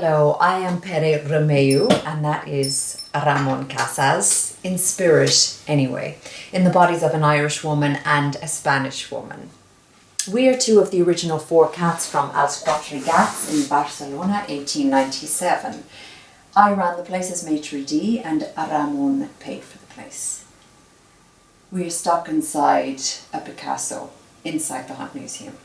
Hello, I am Pere Romeu, and that is Ramon Casas, in spirit anyway, in the bodies of an Irish woman and a Spanish woman. We are two of the original 4 cats from Els Quatre Gats in Barcelona, 1897. I ran the place as maitre d' and Ramon paid for the place. We are stuck inside a Picasso, inside the Hunt Museum.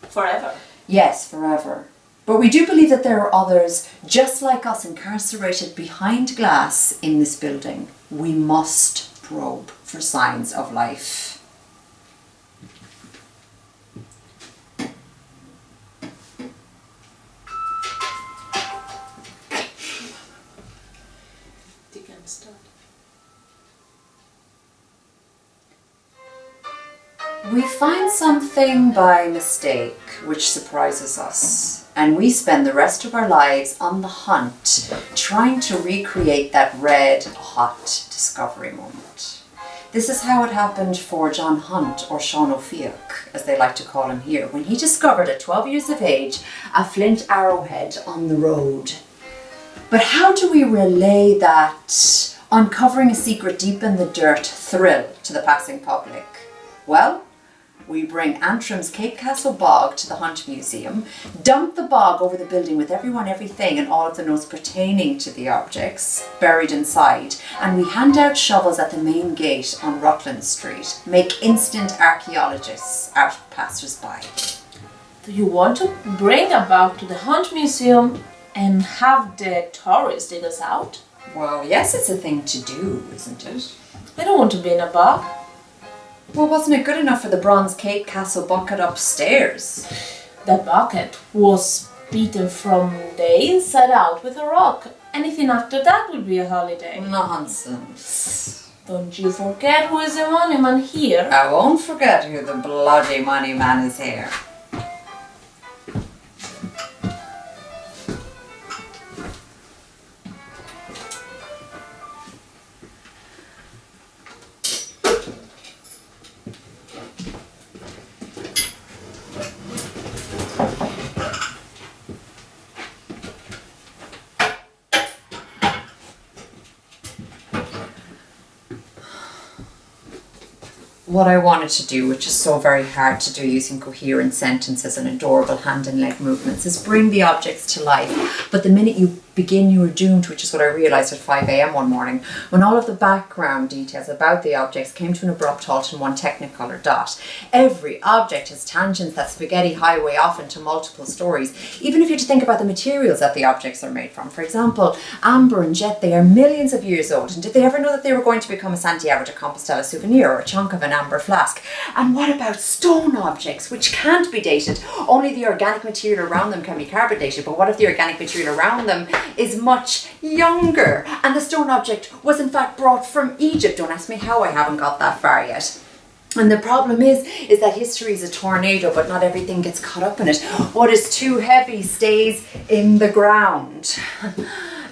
Forever? Yes, forever. But we do believe that there are others just like us incarcerated behind glass in this building. We must probe for signs of life. We find something by mistake which surprises us, and we spend the rest of our lives on the hunt trying to recreate that red hot discovery moment. This is how it happened for John Hunt, or Sean O'Fiach, as they like to call him here, when he discovered at 12 years of age a flint arrowhead on the road. But how do we relay that uncovering a secret deep in the dirt thrill to the passing public? Well, we bring Antrim's Cape Castle bog to the Hunt Museum, dump the bog over the building with everyone, everything, and all of the notes pertaining to the objects buried inside, and we hand out shovels at the main gate on Rutland Street, make instant archaeologists out of passers-by. Do you want to bring a bog to the Hunt Museum and have the tourists dig us out? Well, yes, it's a thing to do, isn't it? I don't want to be in a bog. Well, wasn't it good enough for the bronze Cape Castle bucket upstairs? That bucket was beaten from the inside out with a rock. Anything after that would be a holiday. Nonsense. Don't you forget who is the money man here. I won't forget who the bloody money man is here. What I wanted to do, which is so very hard to do using coherent sentences and adorable hand and leg movements, is bring the objects to life. But the minute you begin, you are doomed, which is what I realised at 5 a.m. one morning, when all of the background details about the objects came to an abrupt halt in one technicolor dot. Every object has tangents that spaghetti highway off into multiple stories, even if you're to think about the materials that the objects are made from. For example, amber and jet, they are millions of years old, and did they ever know that they were going to become a Santiago de Compostela souvenir or a chunk of an amber flask? And what about stone objects, which can't be dated? Only the organic material around them can be carbon dated, but what if the organic material around them is much younger, and the stone object was in fact brought from Egypt? Don't ask me how, I haven't got that far yet. And the problem is that history is a tornado, but not everything gets caught up in it. What is too heavy stays in the ground.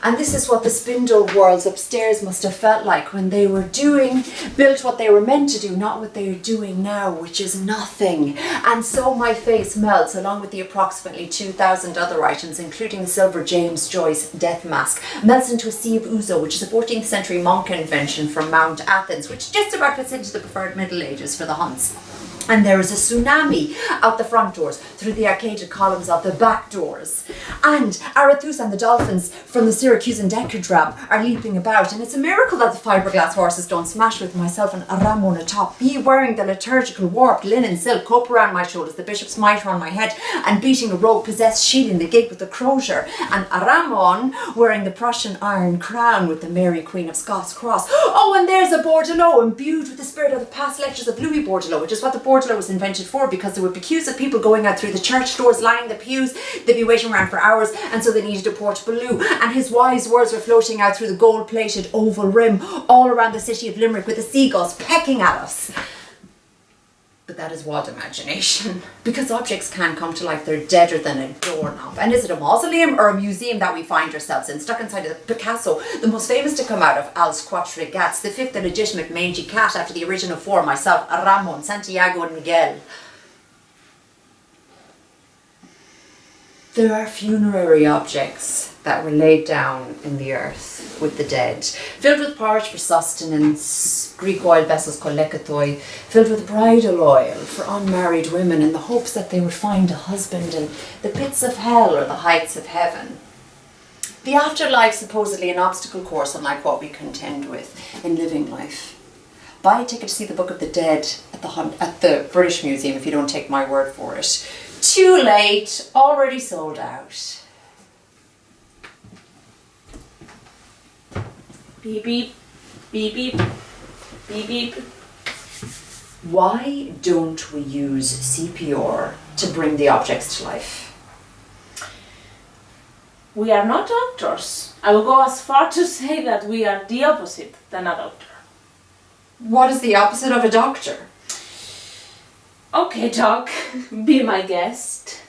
And this is what the spindle worlds upstairs must have felt like when they were built what they were meant to do, not what they are doing now, which is nothing. And so my face melts, along with the approximately 2,000 other items, including the silver James Joyce death mask, melts into a sea of ouzo, which is a 14th century monk invention from Mount Athens, which just about fits into the preferred Middle Ages for the Hunts. And there is a tsunami out the front doors, through the arcaded columns of the back doors. And Arethusa and the dolphins from the Syracusan decadram are leaping about. And it's a miracle that the fiberglass horses don't smash with myself and Ramon atop, me wearing the liturgical warped linen silk cope around my shoulders, the bishop's mitre on my head, and beating a rogue-possessed shield in the gate with the crozier. And Ramon wearing the Prussian iron crown with the Mary Queen of Scots cross. Oh, and there's a Bordelot imbued with the spirit of the past lectures of Louis Bordelot, which is what the Bordelot was invented for, because there would be queues of people going out through the church doors, lining the pews. They'd be waiting around for hours, and so they needed a Portobello. And his wise words were floating out through the gold-plated oval rim all around the city of Limerick, with the seagulls pecking at us. But that is wild imagination, because objects can come to life. They're deader than a doorknob. And is it a mausoleum or a museum that we find ourselves in, stuck inside of Picasso, the most famous to come out of Els Quatre Gats, the 5th illegitimate mangy cat after the original 4, myself, Ramon, Santiago and Miguel? There are funerary objects that were laid down in the earth with the dead, filled with porridge for sustenance, Greek oil vessels called lekethoi, filled with bridal oil for unmarried women in the hopes that they would find a husband in the pits of hell or the heights of heaven. The afterlife supposedly an obstacle course unlike what we contend with in living life. Buy a ticket to see the Book of the Dead at the British Museum if you don't take my word for it. Too late, already sold out. Beep beep, beep beep, beep beep. Why don't we use CPR to bring the objects to life? We are not doctors. I will go as far to say that we are the opposite than a doctor. What is the opposite of a doctor? Okay, Doc, be my guest.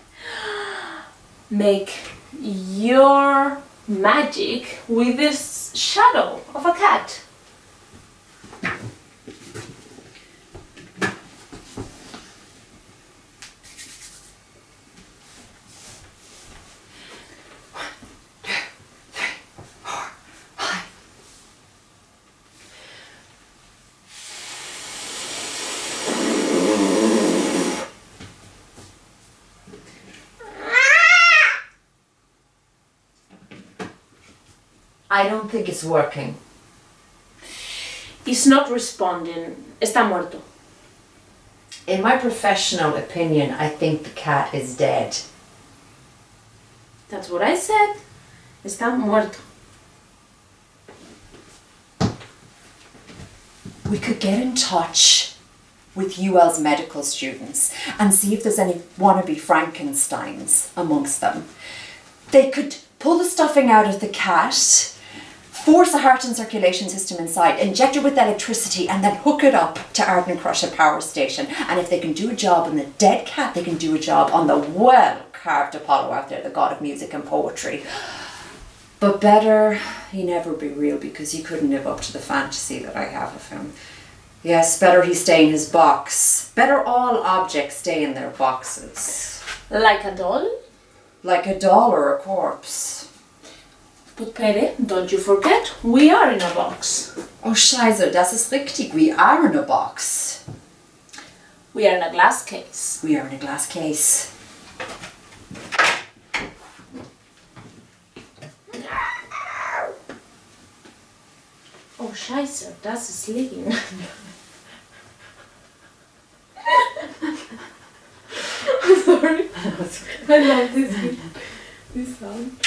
Make your magic with this shadow of a cat. I don't think it's working. He's not responding. Está muerto. In my professional opinion, I think the cat is dead. That's what I said. Está muerto. We could get in touch with UL's medical students and see if there's any wannabe Frankensteins amongst them. They could pull the stuffing out of the cat, force a heart and circulation system inside, inject it with electricity, and then hook it up to Ardnacrusha power station. And if they can do a job on the dead cat, they can do a job on the well-carved Apollo out there, the god of music and poetry. But better he never be real, because he couldn't live up to the fantasy that I have of him. Yes, better he stay in his box. Better all objects stay in their boxes. Like a doll? Like a doll or a corpse. But Pere, don't you forget, we are in a box. Oh Scheiße, das ist richtig. We are in a box. We are in a glass case. We are in a glass case. Oh Scheiße, das ist liegen. Sorry. I love this sound.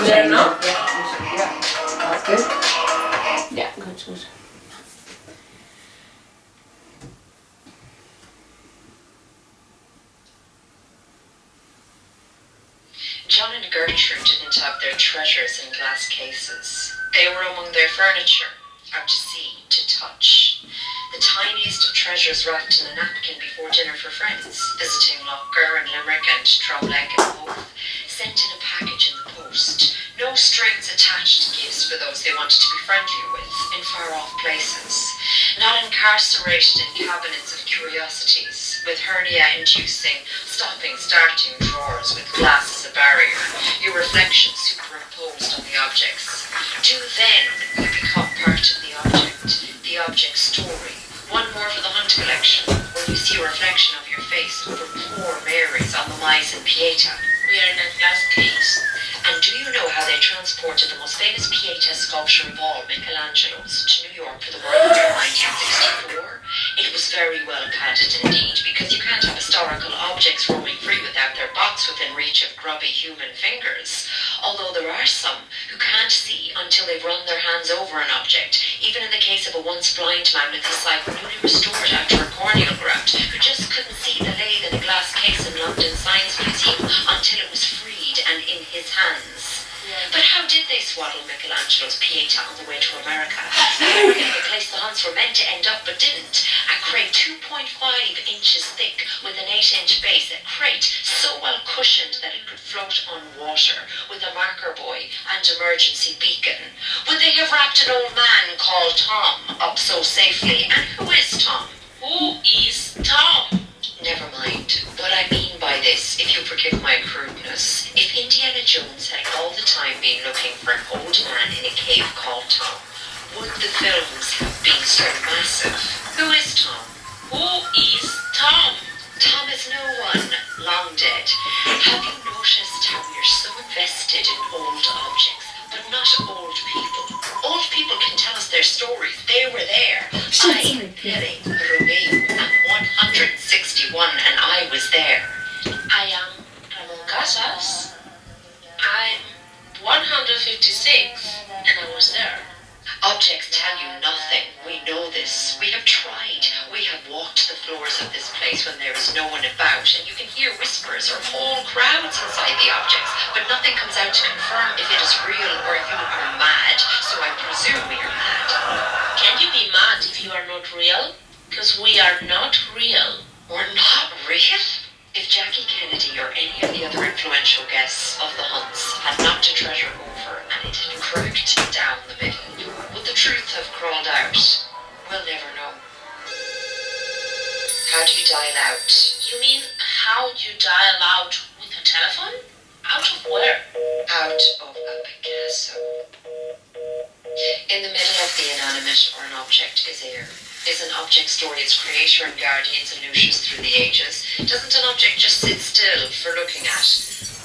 There now? Yeah, that's good. Yeah, good. John and Gertrude didn't have their treasures in glass cases. They were among their furniture, out to see, to touch. The tiniest of treasures wrapped in a napkin before dinner for friends, visiting Lochgar and Limerick and Tromleck and both, sent in a package in the post. No strings attached gifts for those they wanted to be friendly with, in far-off places, not incarcerated in cabinets of curiosities, with hernia-inducing, stopping-starting drawers with glass as a barrier, your reflection superimposed on the objects. Do then you become part of the object story. One more for the Hunt collection, where you see a reflection of your face over poor Mary's on the Mice in Pieta. We are in a glass case. And do you know how they transported the most famous Pieta sculpture of all, Michelangelo's, to New York for the World Fair in 1964? It was very well padded indeed, because you can't have historical objects roaming free without their box within reach of grubby human fingers. Although there are some who can't see until they've run their hands over an object, even in the case of a once blind man with his sight newly restored after a corneal graft, who just couldn't see the lathe in a glass case in London Science Museum until it was freed and in his hands. But how did they swaddle Michelangelo's Pieta on the way to America? America, the place the Hunts were meant to end up but didn't. A crate 2.5 inches thick with an 8-inch base. A crate so well cushioned that it could float on water with a marker buoy and emergency beacon. Would they have wrapped an old man called Tom up so safely? And who is Tom? Who is Tom? Never mind. What I mean by this, if you forgive my crudeness, if Indiana Jones had all the time been looking for an old man in a cave called Tom, would the films have been so massive? Who is Tom? Who is Tom? Tom is no one, long dead. Have you noticed how we are so invested in old objects, but not old people? Old people can tell us their stories. They were there. I, Billy, Romeo, am 161 and I was there. I am Ramon Casas. I'm 156 and I was there. Objects tell you nothing. We know this. We have tried. We have walked the floors of this place when there is no one about, and you can hear whispers or whole crowds inside the objects, but nothing comes out to confirm if it is real or you are mad, so I presume we are mad. Can you be mad if you are not real? Because we are not real. We're not real? If Jackie Kennedy or any of the other influential guests of the Hunts had knocked a treasure over and it had cracked down the middle, would the truth have crawled out? We'll never know. How do you dial out? You mean how do you dial out with a telephone? Out of where? Out of a Picasso. In the middle of the inanimate or an object is air. Is an object story its creator and guardians and Lucius through the ages? Doesn't an object just sit still for looking at?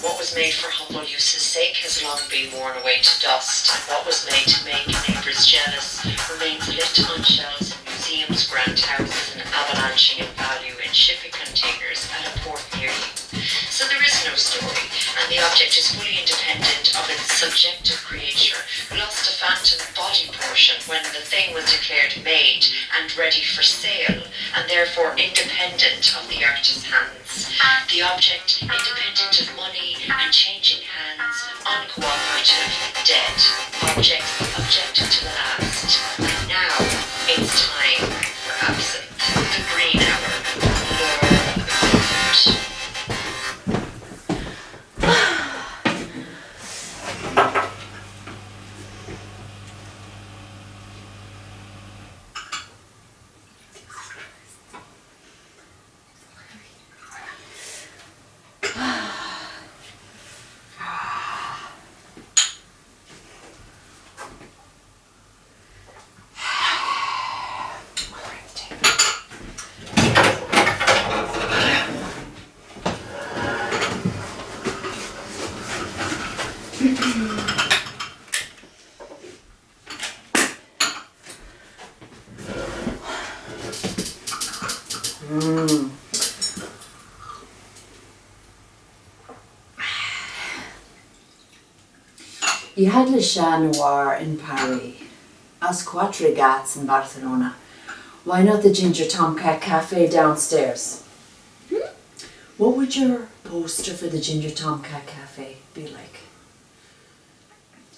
What was made for humble use's sake has long been worn away to dust, and what was made to make neighbours jealous remains lit on shelves in museums, grand houses, and avalanching in value in shipping containers at a port near you. So there is no story, and the object is fully independent of its subjective creator, who lost a phantom body portion when the thing was declared made and ready for sale, and therefore independent of the artist's hands. The object, independent of money and changing hands, uncooperative, dead. Object objected to the last. And now it's time for absinthe, the green hour, Laura the Fruit. You had Le Chat Noir in Paris, As Quatre Gats in Barcelona. Why not the Ginger Tomcat Cafe downstairs? What would your poster for the Ginger Tomcat Cafe be like?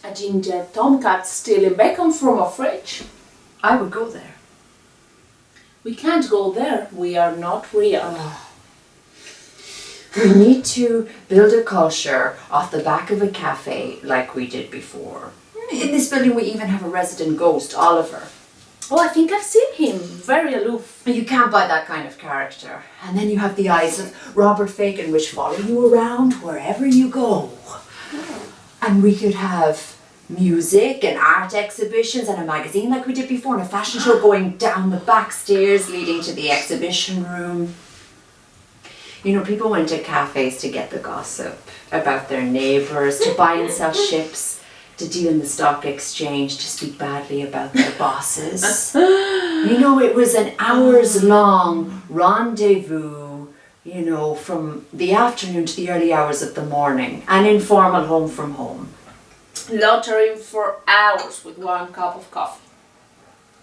A ginger tomcat stealing bacon from a fridge. I would go there. We can't go there. We are not real. We need to build a culture off the back of a cafe like we did before. In this building we even have a resident ghost, Oliver. Oh, I think I've seen him. Very aloof. You can't buy that kind of character. And then you have the eyes of Robert Fagin, which follow you around wherever you go. And we could have music and art exhibitions and a magazine like we did before, and a fashion show going down the back stairs leading to the exhibition room. You know, people went to cafes to get the gossip about their neighbours, to buy and sell ships, to deal in the stock exchange, to speak badly about their bosses. You know, it was an hours-long rendezvous, you know, from the afternoon to the early hours of the morning, an informal home from home. Loitering for hours with 1 cup of coffee.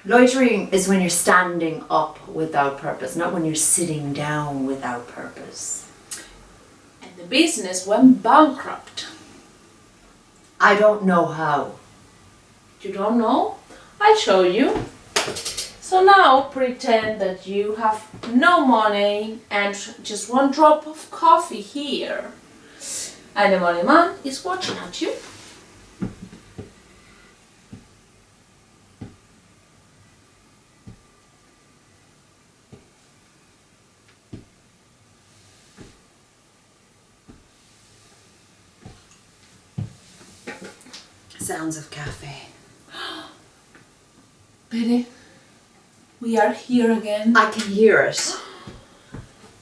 Loitering is when you're standing up without purpose, not when you're sitting down without purpose. And the business went bankrupt. I don't know how. You don't know? I'll show you. So now pretend that you have no money and just 1 drop of coffee here. And the money man is watching at you. Sounds of cafe. Betty, we are here again. I can hear it.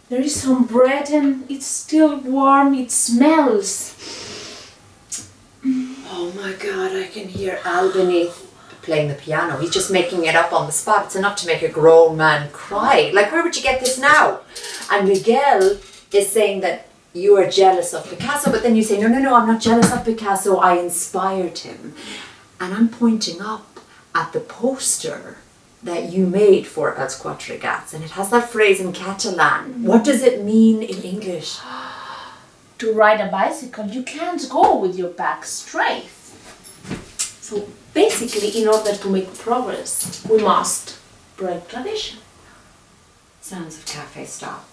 There is some bread and it's still warm, it smells. Oh my God, I can hear Albany playing the piano. He's just making it up on the spot. It's enough to make a grown man cry. Like, where would you get this now? And Miguel is saying that you are jealous of Picasso, but then you say, no, I'm not jealous of Picasso, I inspired him. And I'm pointing up at the poster that you made for Els Quatre Gats, and it has that phrase in Catalan. What does it mean in English? To ride a bicycle, you can't go with your back straight. So basically, in order to make progress, we must break tradition. Sounds of cafe stop.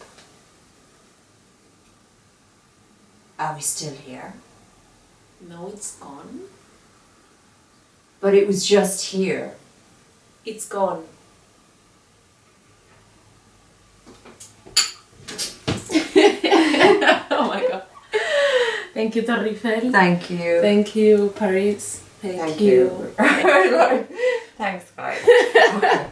Are we still here? No, it's gone. But it was just here. It's gone. Oh my God. Thank you, Torre Eiffel. Thank you. Thank you, Paris. Thank you. Thanks, guys. Okay.